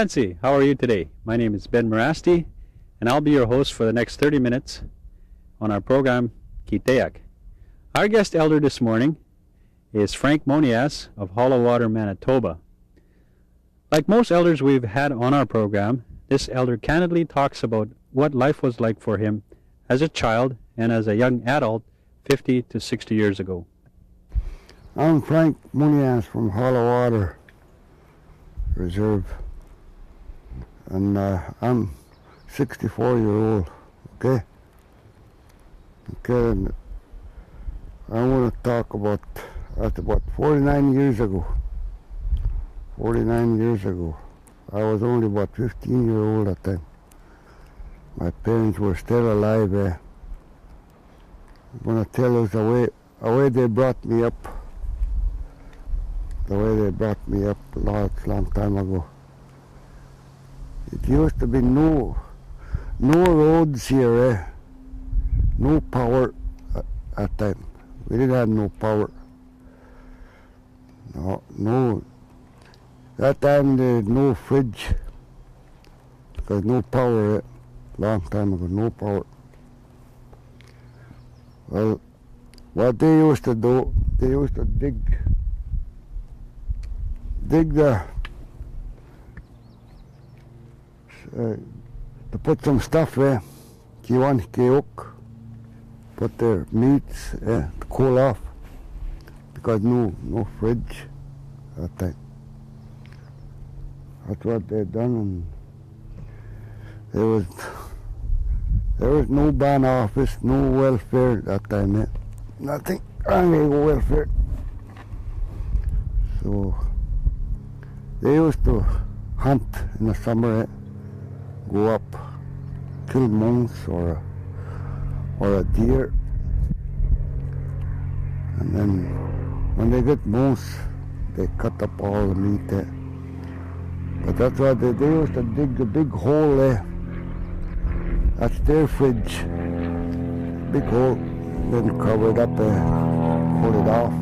Nancy, how are you today? My name is Ben Morasti, and I'll be your host for the next 30 minutes on our program, Kehte-Hiyak. Our guest elder this morning is Frank Monias of Hollow Water, Manitoba. Like most elders we've had on our program, this elder candidly talks about what life was like for him as a child and as a young adult 50 to 60 years ago. I'm Frank Monias from Hollow Water Reserve, and I'm 64-year-old. Okay, and I want to talk about that's about 49 years ago. 49 years ago, I was only about 15-year-old at the time. My parents were still alive. I'm going to tell us the way they brought me up. The way they brought me up a long time ago. It used to be no roads here, no power at that time. We didn't have no power. No. That time there was no fridge because no power. Long time ago, no power. Well, what they used to do, they used to dig the to put some stuff there, Kehte-Hiyak, put their meats to cool off because no fridge at that time. That's what they done, and there was no ban office, no welfare that time. Nothing, only welfare. So they used to hunt in the summer, go up, kill moose or a deer, and then when they get moose, they cut up all the meat there. But that's why they used to dig a big hole there. That's their fridge. Big hole, then cover it up and pull it off.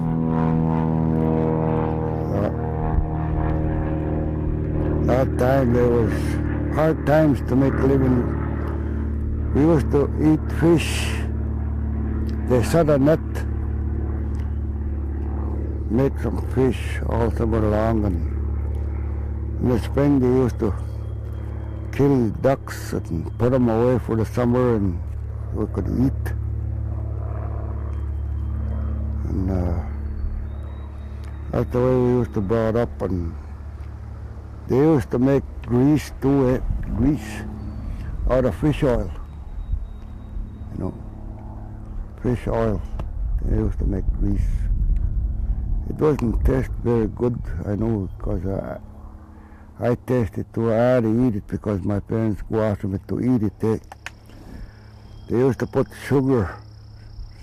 That time there was hard times to make a living. We used to eat fish. They set a net, make some fish all summer long, and in the spring they used to kill ducks and put them away for the summer and we could eat. And that's the way we used to brought up. And they used to make grease too, grease out of fish oil. Fish oil. They used to make grease. It doesn't taste very good, I know, because I tasted too. I had to eat it because my parents go after me to eat it. They used to put sugar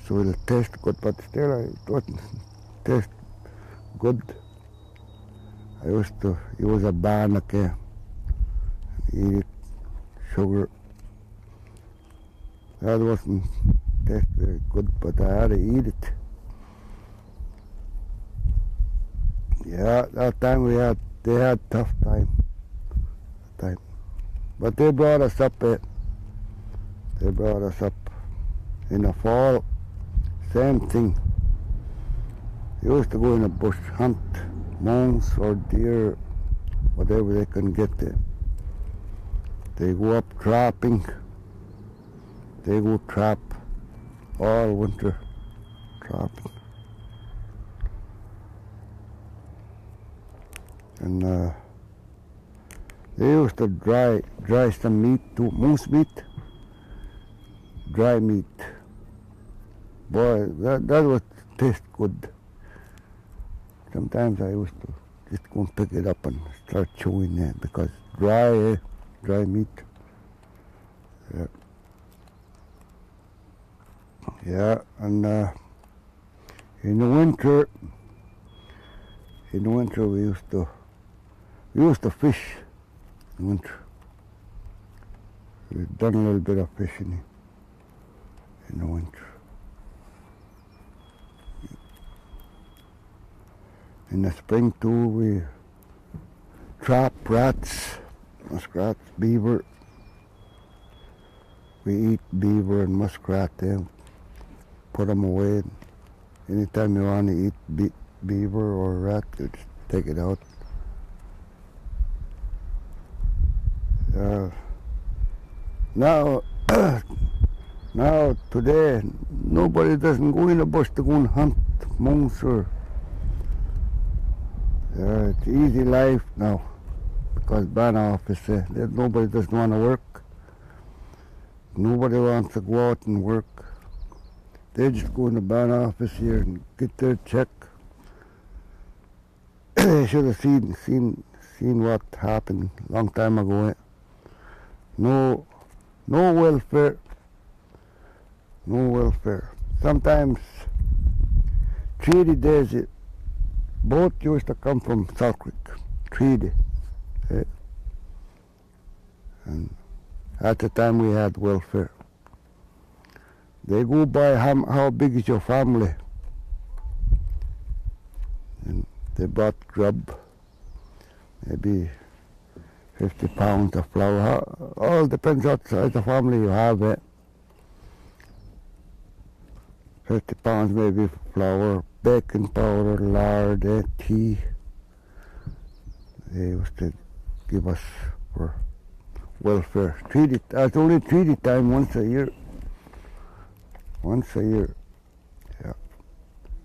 so it'll taste good, but still it doesn't taste good. I used to use a bannock and eat it, sugar. That wasn't taste very good, but I had to eat it. Yeah, that time they had tough time. But they brought us up. They brought us up in the fall. Same thing. They used to go in the bush, hunt moose or deer, whatever they can get there. They go up trapping. They go trap all winter, trapping. And they used to dry some meat too, moose meat, dry meat. Boy, that would taste good. Sometimes I used to just go and pick it up and start chewing it because dry meat. Yeah, and in the winter we used to fish in winter. We've done a little bit of fishing in the winter. In the spring too, we trap rats muskrat, beaver. We eat beaver and muskrat then, put them away. Anytime you want to eat beaver or rat, you just take it out. Now, now today, nobody doesn't go in the bush to go and hunt moose or. It's easy life now because ban office nobody doesn't want to work. Nobody wants to go out and work. They just go in the ban office here and get their check. They should have seen what happened a long time ago. No welfare. No welfare. Sometimes treaty days, boat used to come from Salt Creek. Treaty. And at the time we had welfare. They go by how big is your family. And they bought grub, maybe 50 pounds of flour. All depends what size of family you have. 50 pounds maybe flour, baking powder, lard, tea. They used to give us for welfare. Treaty. It's only treaty time once a year. Once a year. Yeah.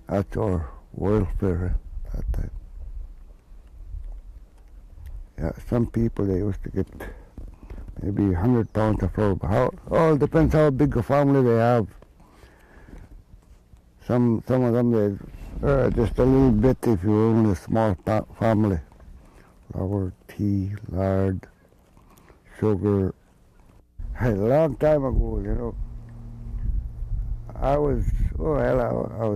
That's our welfare that time. Yeah, some people they used to get maybe 100 pounds of flour. All depends how big a family they have. Some of them they just a little bit if you're only a small family. Flour, tea, lard, sugar. A long time ago, I was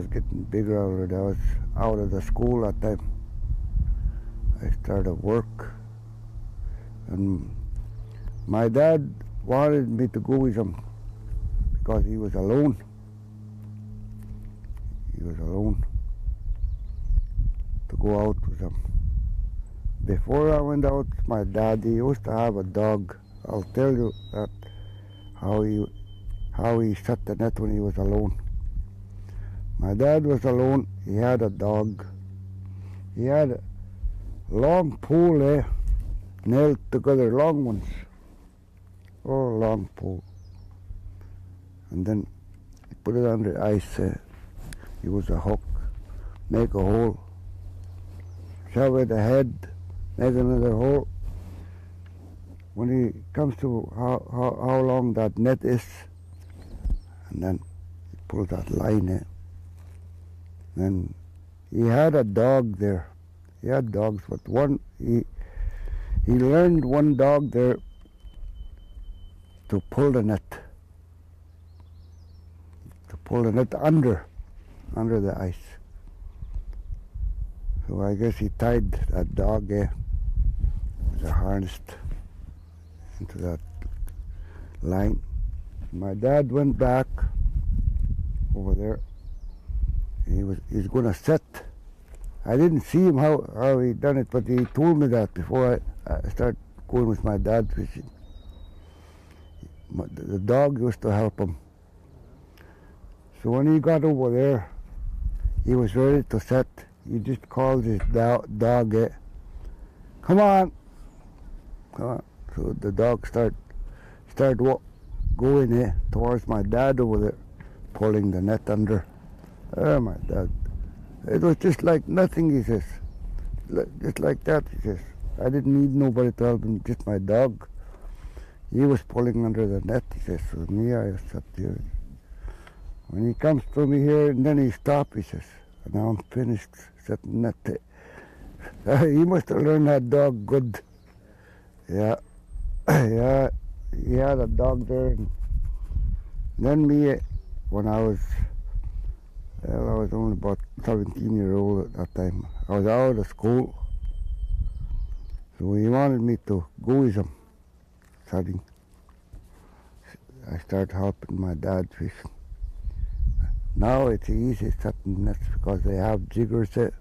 getting bigger already. I was out of the school that time. I started work, and my dad wanted me to go with him because he was alone. He was alone to go out with him. Before I went out, my dad, he used to have a dog. I'll tell you that how he shut the net when he was alone. My dad was alone. He had a dog. He had a long pole, nailed together, long ones. Oh, long pole. And then he put it under ice. He was a hook. Make a hole. Shove it ahead. Make another hole. When he comes to how long that net is, and then he pulls that line in. Then he had a dog there. He had dogs, but he learned one dog there to pull the net. To pull the net under the ice. So I guess he tied that dog with a harness into that line. My dad went back over there. He's gonna set. I didn't see him how he done it, but he told me that before I started going with my dad fishing. The dog used to help him. So when he got over there, he was ready to set. He just called his dog, come on, come on. So the dog started going towards my dad over there, pulling the net under. Oh, my dad. It was just like nothing, he says. Just like that, he says. I didn't need nobody to help him, just my dog. He was pulling under the net, he says. So me, I sat here. When he comes to me here, and then he stopped, he says. And now I'm finished setting net. He must have learned that dog good. Yeah. Yeah, he had a dog there. And then me, when I was only about 17-year-old at that time. I was out of school. So he wanted me to go with him studying. I started helping my dad fishing. Now it's easy setting nets because they have jiggers there.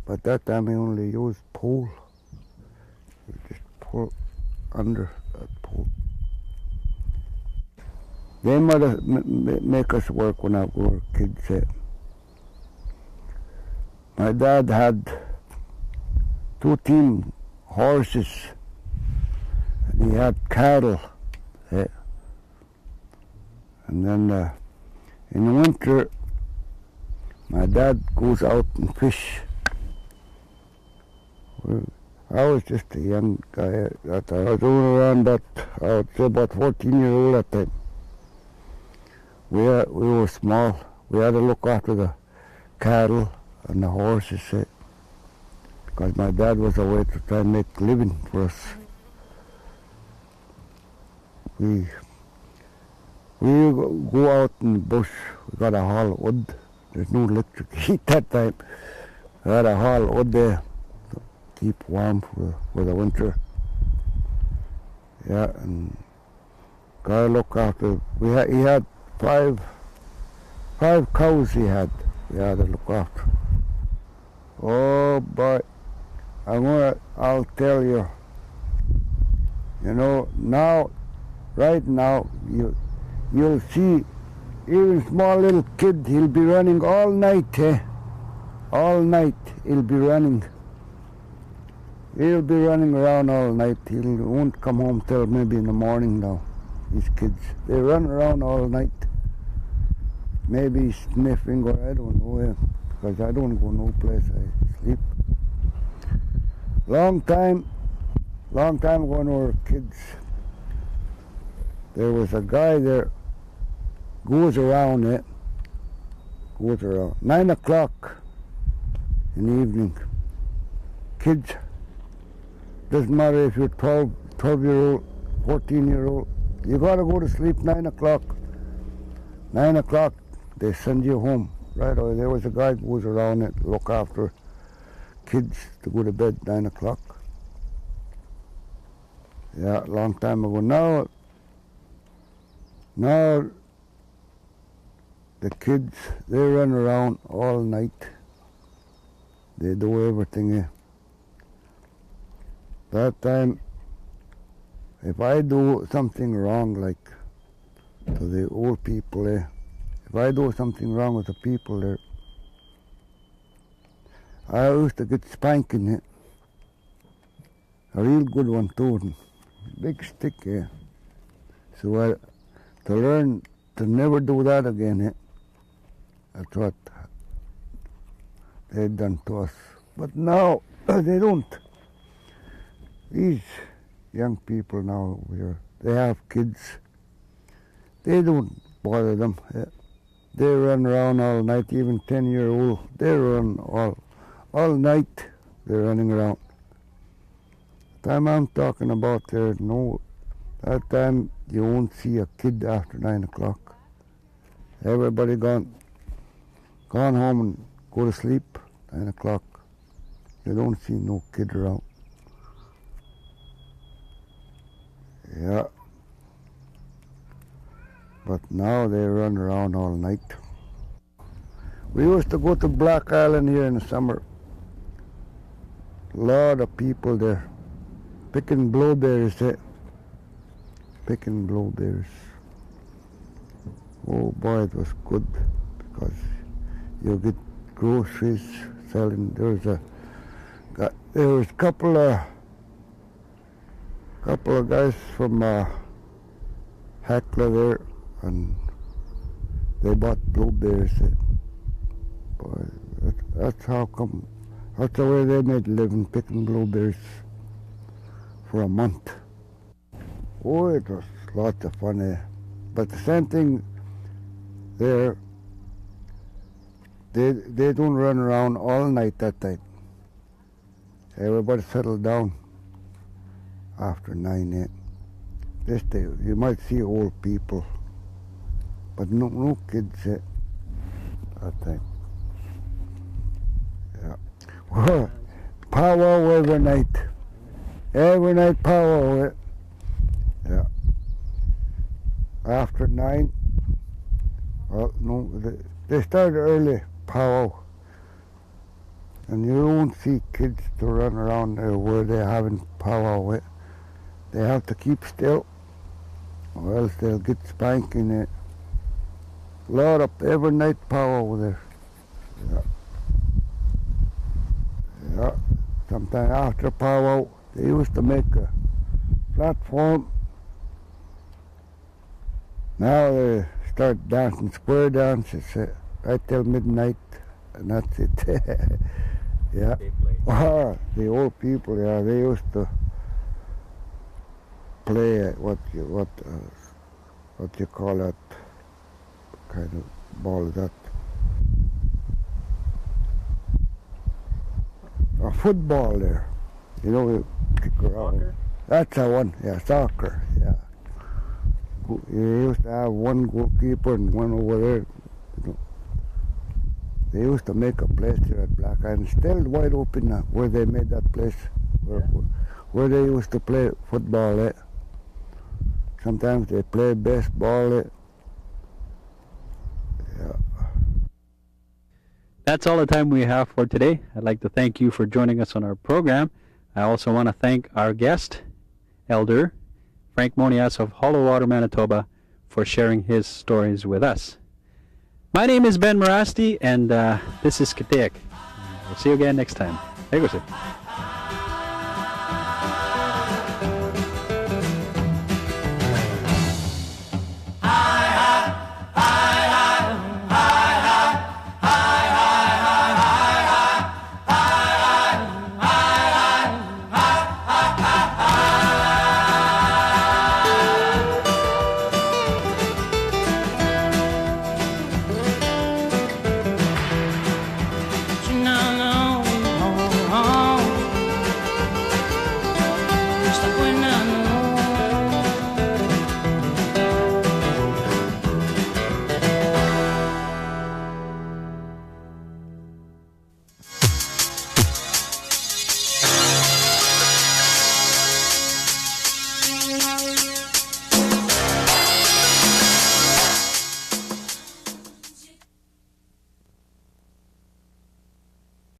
But that time I only used pole. You just pull under that pole. They might make us work when I were kids. My dad had 2 team horses, and he had cattle. And then in the winter, my dad goes out and fish. Well, I was just a young guy. I was only around that, I would say about 14-year-old at that time. We were small. We had to look after the cattle and the horses, because my dad was away to try and make a living for us. We go out in the bush. We got a haul of wood. There's no electric heat that time. We had a haul of wood there to keep warm for the winter. Yeah, and gotta look after. He had five cows. He had to look after. Oh boy, I'll tell you. You know, right now, you'll see even small little kid, he'll be running all night, all night he'll be running. He'll be running around all night. He won't come home till maybe in the morning now. These kids, they run around all night. Maybe sniffing, or I don't know, because I don't go no place, I sleep. Long time ago when we were kids, there was a guy there, goes around, 9 o'clock in the evening. Kids, doesn't matter if you're 12-year-old, 14-year-old, you gotta go to sleep 9 o'clock. 9 o'clock, they send you home right away. There was a guy who goes around it, look after kids to go to bed 9 o'clock. Yeah, long time ago. Now the kids, they run around all night. They do everything. That time, if I do something wrong, like to the old people, if I do something wrong with the people there, I used to get spanking, a real good one too, big stick. So to learn to never do that again, that's what they've done to us. But now they don't. These young people now, they have kids. They don't bother them. They run around all night. Even 10-year-old, they run all night. They're running around. The time I'm talking about there, that time you won't see a kid after 9 o'clock. Everybody gone home and go to sleep. 9 o'clock. You don't see no kid around. Yeah. But now they run around all night. We used to go to Black Island here in the summer. A lot of people there picking blueberries. Picking blueberries. Oh boy, it was good because you get groceries selling. There was a couple of guys from Hecla there, and they bought blueberries. Boy, that's how come. That's the way they made a living, picking blueberries for a month. Oh, it was lots of fun. But the same thing there, they don't run around all night that time. Everybody settled down after 9. You might see old people, but no kids that time. Yeah. Well, powwow every night. Every night powwow. Yeah. After 9, well, no, they started early powwow, and you won't see kids to run around there where they're having powwow. They have to keep still, or else they'll get spanking it. Lot of every night power over there. Yeah. Yeah. Sometime after power, they used to make a platform. Now they start dancing square dances right till midnight, and that's it. Yeah. They play. The old people, yeah, they used to play what you call that kind of ball is that? A football there. You know, you kick around. Soccer? That's the one, yeah, soccer, yeah. You used to have one goalkeeper and one over there. You know. They used to make a place here at Black Island, still wide open now, where they made that place, where they used to play football. Sometimes they play baseball. Yeah. That's all the time we have for today. I'd like to thank you for joining us on our program. I also want to thank our guest, Elder Frank Monias of Hollow Water, Manitoba, for sharing his stories with us. My name is Ben Morasti, and this is Kehte-Hiyak. We'll see you again next time. There you go, sir.